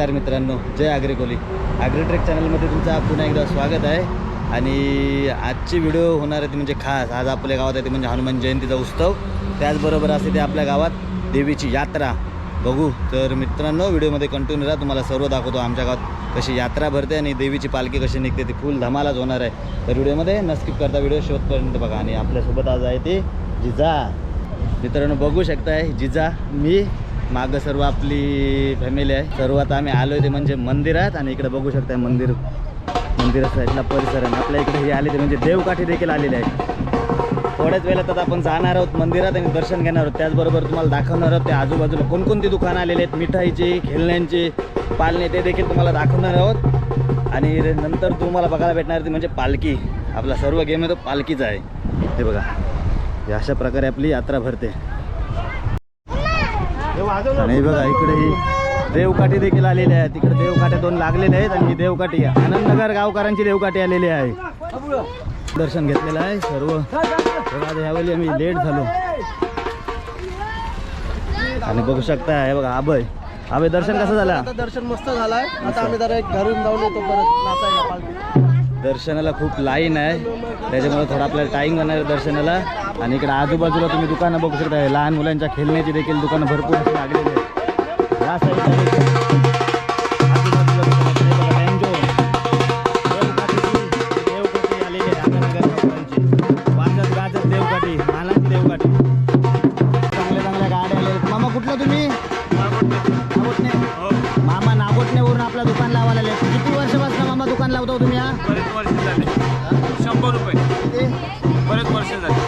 नमस्कार मित्रांनो, जय ॲग्रिकोली ॲग्रीट्रेक चॅनलमध्ये तुमचं पुन्हा एकदा स्वागत आहे. आणि आजची व्हिडिओ होणार आहे ती म्हणजे खास आज आपल्या गावात आहे ते म्हणजे हनुमान जयंतीचा उत्सव. त्याचबरोबर असते ते आपल्या गावात देवीची यात्रा बघू. तर मित्रांनो व्हिडिओमध्ये कंटिन्यू राहा, तुम्हाला सर्व दाखवतो आमच्या गावात कशी यात्रा भरते आणि देवीची पालखी कशी निघते. ती फुल धमालाच होणार आहे. तर व्हिडिओमध्ये न स्किप करता व्हिडिओ शेवटपर्यंत बघा. आणि आपल्यासोबत आज आहे ते जिजा. मित्रांनो बघू शकताय जिजा, मी मागं सर्व आपली फॅमिली आहे. सर्व आता आम्ही आलो आहे ते म्हणजे मंदिरात. आणि इकडे बघू शकताय मंदिरा साईडला परिसर आहे. आपल्या इकडे हे आले ते म्हणजे देवकाठी देखील आलेले आहे. थोड्याच वेळात आता आपण जाणार आहोत मंदिरात आणि दर्शन घेणार आहोत. त्याचबरोबर तुम्हाला दाखवणार आहोत ते आजूबाजूला कोणकोणती दुकानं आलेली आहेत, मिठाईची, खेळण्यांची, पालणे, ते देखील तुम्हाला दाखवणार आहोत. आणि नंतर तुम्हाला बघायला भेटणार ती म्हणजे पालखी. आपला सर्व गेम आहे तो पालखीचा आहे. हे बघा, अशा प्रकारे आपली यात्रा भरते. आणि बघा इकडे ही देवकाठी देखील आलेली आहे. तिकडे देवकाठ्या दोन लागलेले आहेत आणि ही देवकाठी आनंदनगर गावकरांची देवकाठी आलेली आहे. दर्शन घेतलेलं आहे सर्व. आज ह्यावेळी आम्ही लेट झालो. आणि बघू शकता हे बघा आबय दर्शन कसं झालं? आता दर्शन मस्त झालंय. आता आम्ही जरा एक घरून जाऊन येतो परत नाचायला पालखी. दर्शनाला खूप लाईन आहे, त्याच्यामुळे थोडा आपल्याला टाईम जाणार आहे दर्शनाला. आणि इकडे आजूबाजूला तुम्ही दुकानं बघू शकता. लहान मुलांच्या खेळण्याची देखील दुकानं भरपूर अशी लागलेली आहेत. या साईडला मामा नागोटण्यावरून आपलं दुकान लावायला आले. किती वर्षापासून मामा दुकान लावतो तुम्ही? बरेच वर्ष झाले. 100 रुपये. बरेच वर्ष झाले,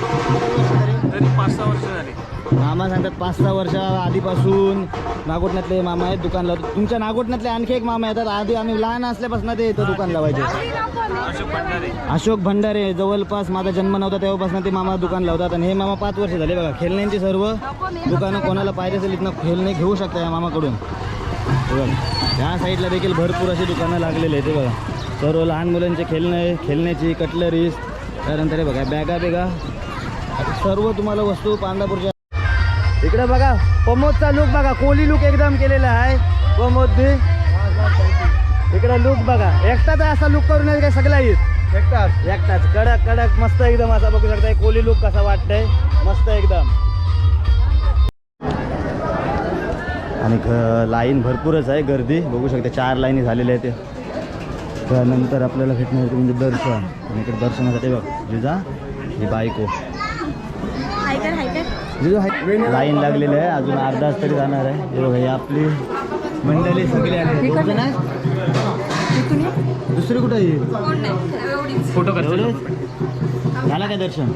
तरी 5-6 वर्ष झाले. मामा सांगतात 5-6 वर्ष आधीपासून नागोटण्यातले मामा आहेत दुकान लावतात. तुमच्या नागोटण्यातले आणखी एक मामा येतात. आधी आम्ही लहान असल्यापासून ते इथं दुकान लावायचे. अशोक भंडारे. जवळपास माझा जन्म नव्हता तेव्हापासून ते मामा दुकान लावतात. आणि हे मामा 5 वर्ष झाले. बघा खेळण्यांची सर्व दुकानं कोणाला पाहिजे असेल इथनं खेळणे घेऊ शकता या मामाकडून. या साईडला देखील भरपूर अशी दुकानं लागलेली आहेत. बघा सर्व लहान मुलांचे खेळण्याची कटलरीज, त्यानंतर हे बघा बॅगा सर्व तुम्हाला वस्तू पांढरापूरच्या. इकडे बघा प्रमोदचा लुक बघा, कोली लुक एकदम केलेला आहे प्रमोदने. इकडे लुक बघा, एकटाच असा लुक करून काय सगळा येत एकटाच कडक मस्त एकदम असा बघू शकता. कोली लुक कसा वाटतंय, मस्त एकदम. आणि लाईन भरपूरच आहे, गर्दी बघू शकता. 4 लाईनी झालेल्या आहेत. त्यानंतर आपल्याला भेटणार म्हणजे दर्शन. आणि इकडे दर्शनासाठी बघ जिजा ही बायको लाईन लागलेली आहे. अजून अर्धा तास तरी जाणार आहे. हे बघा ही आपली मंडळी सगळी आली. दुसरी कुठं येईल फोटो झाला काय दर्शन?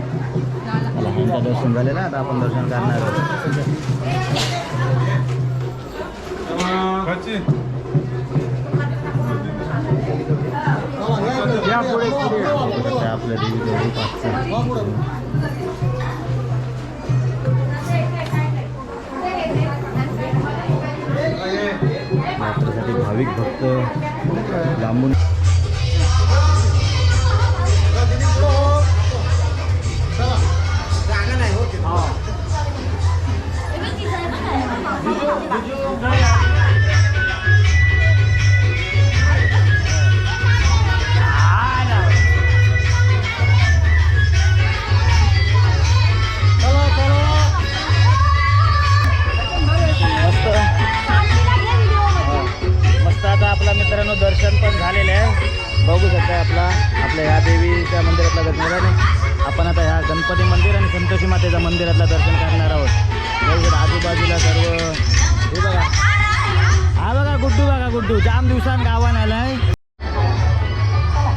ह्यांचं दर्शन झालेलं. आता आपण दर्शन करणार आहोत. आपल्या यात्रेसाठी भाविक भक्त लांबून मित्रांनो दर्शन पण झालेलं आहे. बघू शकता आपल्या ह्या देवीच्या मंदिरातला दर्शन आहे. आपण आता ह्या गणपती मंदिर आणि संतोषी मातेच्या मंदिरातला दर्शन करणार आहोत. बघू आजूबाजूला सर्व हे बघा. हा बघा गुड्डू जाम दिवसांनी गावान आलाय.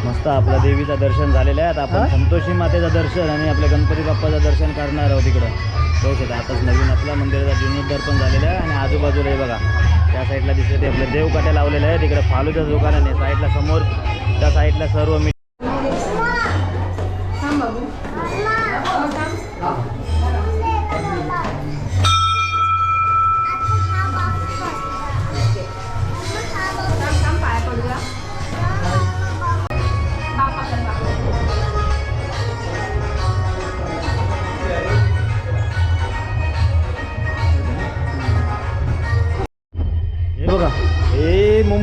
मस्त आपल्या देवीचं दर्शन झालेलं आहे. आता आपण संतोषी मातेचं दर्शन आणि आपल्या गणपती बाप्पाचं दर्शन करणार आहोत. इकडं बघू शकता आताच नवीन आपल्या मंदिराचा जीर्णोद्धार पण झालेला आहे. आणि आजूबाजूला हे बघा त्या साईडला दिसते ते आपल्या देवकाठ्या लावलेल्या आहेत. तिकडे फालूच्या दुकानाने साईडला समोर त्या साईडला सर्व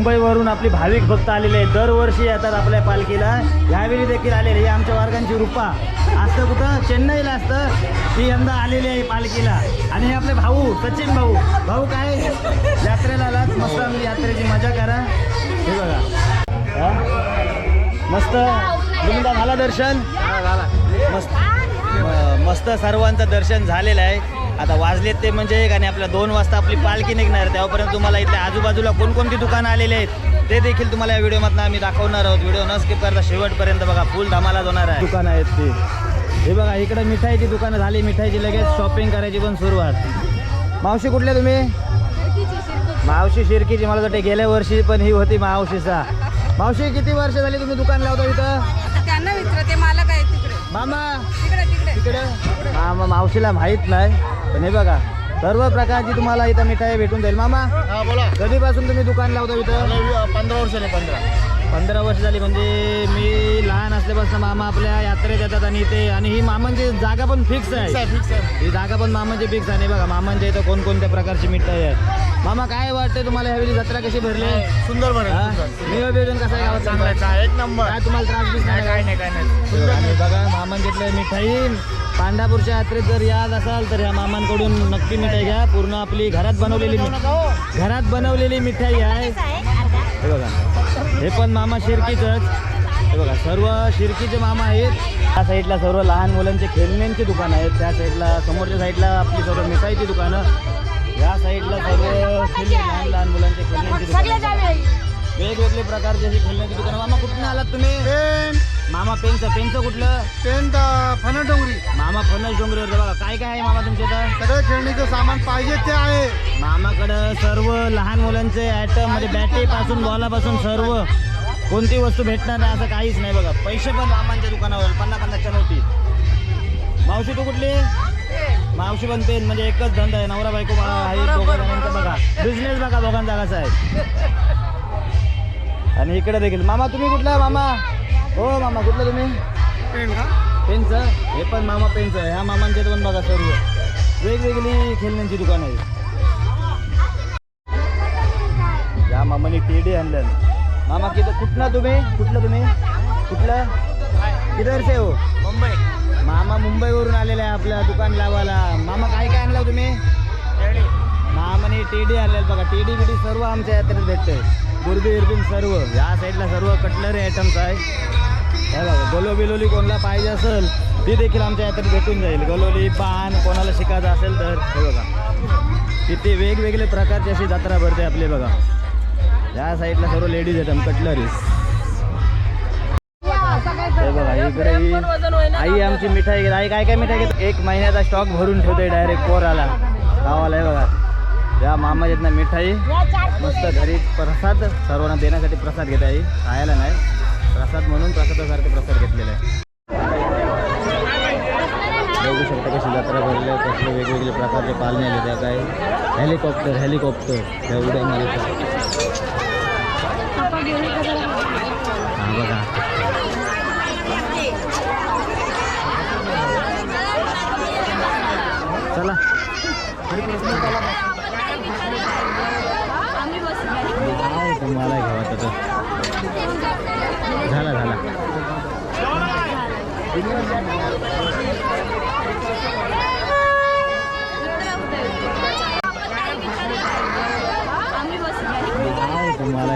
मुंबईवरून आपली भाविक भक्त आलेले आहेत. दरवर्षी येतात आपल्या पालखीला. ह्यावेळी देखील आलेले. ही आमच्या वर्गांची रूपा असतं कुठं चेन्नईला असतं. ती यंदा आलेली आहे पालखीला. आणि हे आपले भाऊ सचिन भाऊ. भाऊ काय यात्रेला आलात. मस्त आमची यात्रेची मजा करा. हे बघा हा? मस्त तुमचा झाला दर्शन. मस्त मस्त सर्वांचं दर्शन झालेलं आहे. आता वाजलेत ते म्हणजे एक आणि आपल्या 2 वाजता आपली पालखी निघणार. तेव्हापर्यंत तुम्हाला इथल्या आजूबाजूला कोणकोणती दुकानं आलेली आहेत ते देखील तुम्हाला या व्हिडिओमधनं आम्ही दाखवणार आहोत. व्हिडिओ न स्किप करता शेवटपर्यंत बघा. फुल धमाला होणार आहे. दुकानं आहेत ते. हे बघा इकडं मिठाईची दुकानं झाली. मिठाईची लगेच शॉपिंग करायची पण सुरुवात. मावशी कुठल्या तुम्ही. मावशी शिर्कीची. मला वाटते गेल्या वर्षी पण ही होती मावशीचा. मावशी किती वर्ष झाली तुम्ही दुकान लावता इथं. त्यांना विचारते मला काय तिकडे मामा तिकडे तिकडे तिकडे मामा मावशीला माहीत नाही. पण हे बघा सर्व प्रकारची तुम्हाला इथं मिठाई भेटून जाईल. मामा हा बोला. कधीपासून तुम्ही दुकान लावता इथं. 15 वर्ष नाही 15 वर्ष झाली. म्हणजे मी लहान असल्यापासून मामा आपल्या यात्रेत येतात आणि इथे. आणि ही मामांची जागा पण फिक्स आहे. फिक्स आहे. ही जागा पण मामांची फिक्स आहे. बघा मामांच्या इथं कोणकोणत्या प्रकारची मिठाई आहे. मामा काय वाटते तुम्हाला ह्यावेळी जत्रा कशी भरली. सुंदर बरं. नियोजन कसं आहे गावात. चांगला आहे. एक नंबर. काय तुम्हाला त्रास बीस नाही. काय नाही. आणि बघा मामांच्यातलं मिठाई. पांढरापूरच्या यात्रेत जर याद असाल तर ह्या मामांकडून नक्की मिठाई घ्या. पूर्ण आपली घरात बनवलेली मिठाई आहे. हे बघा हे पण मामा शिर्कीचंच. हे बघा सर्व शिर्कीचे मामा आहेत. त्या साईडला सर्व लहान मुलांचे खेळण्यांची दुकानं आहेत. त्या साईडला समोरच्या साईडला आपली सर्व मिठाईची दुकानं. या साईडला सर्व लहान मुलांचे खेळण्यांची दुकानं. वेगवेगळे प्रकारचे अशी खेळण्याची दुकानं. मामा कुठून आलात तुम्ही. मामा पेनचं कुठलं. फणस डोंगरी. मामा फणस डोंगरीवर. बघा काय काय आहे मामा तुमच्या इथं. सगळं खेळणीचं सामान पाहिजे ते आहे. मामाकडं सर्व लहान मुलांचे आयटम म्हणजे बॅटरीपासून बॉलापासून सर्व कोणती वस्तू भेटणार नाही असं काहीच नाही. बघा पैसे पण मामांच्या दुकानावर 50-50च्या नोटी. मावशी तू कुठली. मावशी पण पेन. म्हणजे एकच धंदा आहे. नवरा बायको आहे दोघं जणांचा. बघा बिझनेस बघा दोघांचा कसा आहे. आणि इकडे देखील. मामा तुम्ही कुठला. मामा हो मामा कुठलं तुम्ही. पेनचं. हे पण मामा पेनचं. ह्या मामांच्यात पण बघा सर्व वेगवेगळी खेळण्यांची दुकान आहे. या मामाने टेडी आणलं. मामा कुठलं तुम्ही किधर से हो. मुंबई. मामा मुंबईवरून आलेले आहे आपल्या दुकान लावायला. मामा काय काय आणलं तुम्ही. मामाने टेडी आणलेलं. बघा टेडी बिडी सर्व आमच्या यात्रेत भेटते. गुरबी इरबीन सर्व. या साईडला सर्व कटलरी आयटम्स आहे. हे बघा गलोबिलोली कोणाला पाहिजे असेल ती देखील आमच्या यात्रेत भेटून जाईल. गलोली पान कोणाला शिकायचं असेल तर हे बघा तिथे वेगवेगळे प्रकारची अशी जत्रा भरते आपली. बघा या साईडला सर्व लेडीज आयटम कटलरी. हे बघा इकडे ही आई आमची मिठाई घेत. आई काय काय मिठाई घेत. 1 महिन्याचा स्टॉक भरून ठेवतोय डायरेक्ट पोराला गावाला. हे बघा या मामाच्यातनं मिठाई मस्त घरी प्रसाद सर्वांना देण्यासाठी प्रसाद घेत आहे. खायला नाही प्रसाद म्हणून प्रसादासारखे प्रसाद घेतलेले आहे. बघू शकता कशी जत्रा भरली. कसले वेगवेगळे प्रकारचे पालणे आले. त्या काय हेलिकॉप्टर त्या उड्या मारत. हां बघा चला तुम्हाला घ्यावा तर झाला तुम्हाला